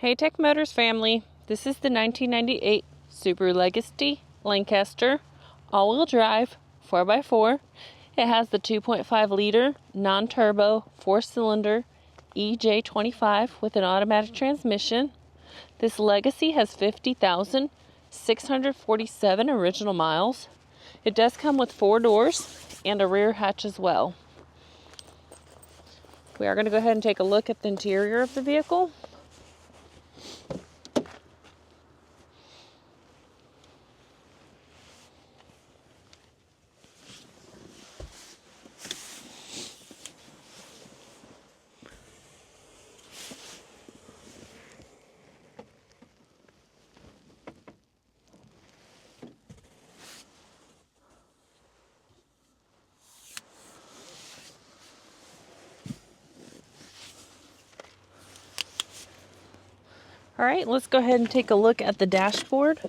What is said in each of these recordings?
Hey Tech Motors family, this is the 1998 Subaru Legacy Lancaster all-wheel drive 4x4. It has the 2.5 liter non-turbo 4-cylinder EJ25 with an automatic transmission. This Legacy has 50,647 original miles. It does come with 4 doors and a rear hatch as well. We are going to go ahead and take a look at the interior of the vehicle. All right, let's go ahead and take a look at the dashboard.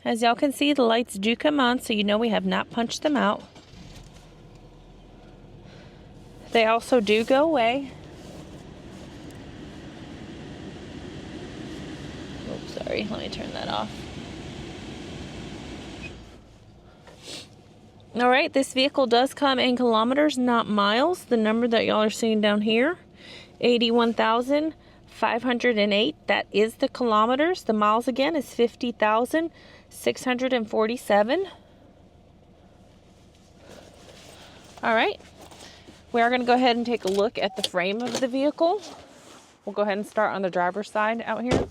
As y'all can see, the lights do come on, so you know we have not punched them out. They also do go away. Oops, sorry, let me turn that off. All right, this vehicle does come in kilometers, not miles. The number that y'all are seeing down here, 81,508. That is the kilometers. The miles again is 50,647. All right, we are going to go ahead and take a look at the frame of the vehicle. We'll go ahead and start on the driver's side out here.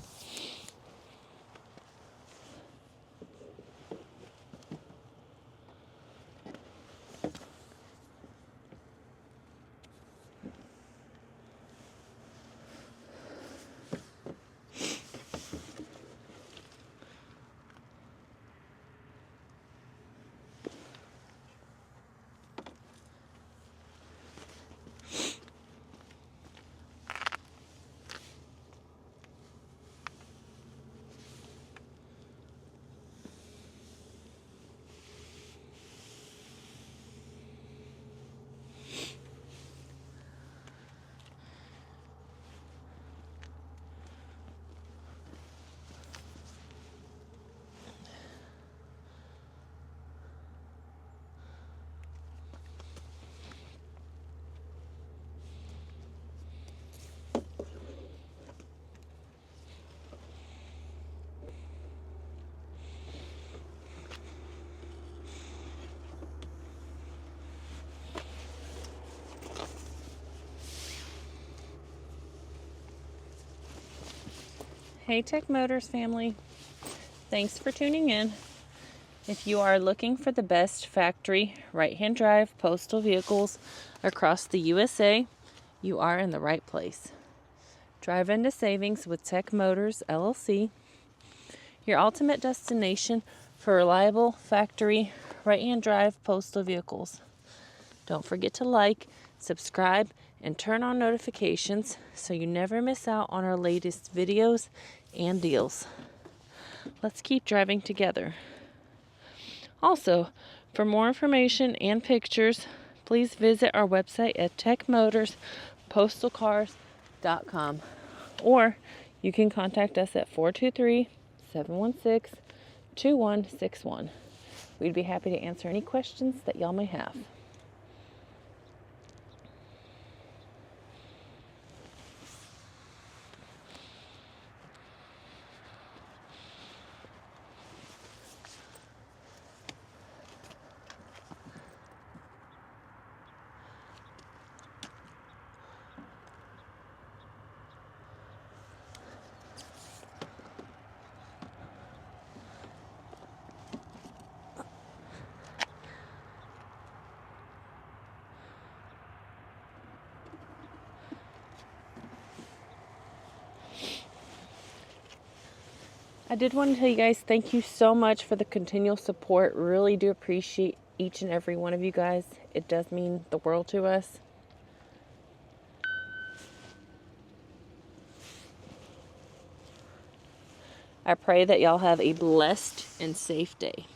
Hey Tech Motors family, thanks for tuning in. If you are looking for the best factory right-hand drive postal vehicles across the USA, you are in the right place. Drive into savings with Tech Motors LLC, your ultimate destination for reliable factory right-hand drive postal vehicles. Don't forget to like, subscribe, and turn on notifications so you never miss out on our latest videos and deals. Let's keep driving together. Also, for more information and pictures, please visit our website at techmotorspostalcars.com, or you can contact us at 423-716-2161. We'd be happy to answer any questions that y'all may have. I did want to tell you guys thank you so much for the continual support. Really do appreciate each and every one of you guys. It does mean the world to us. I pray that y'all have a blessed and safe day.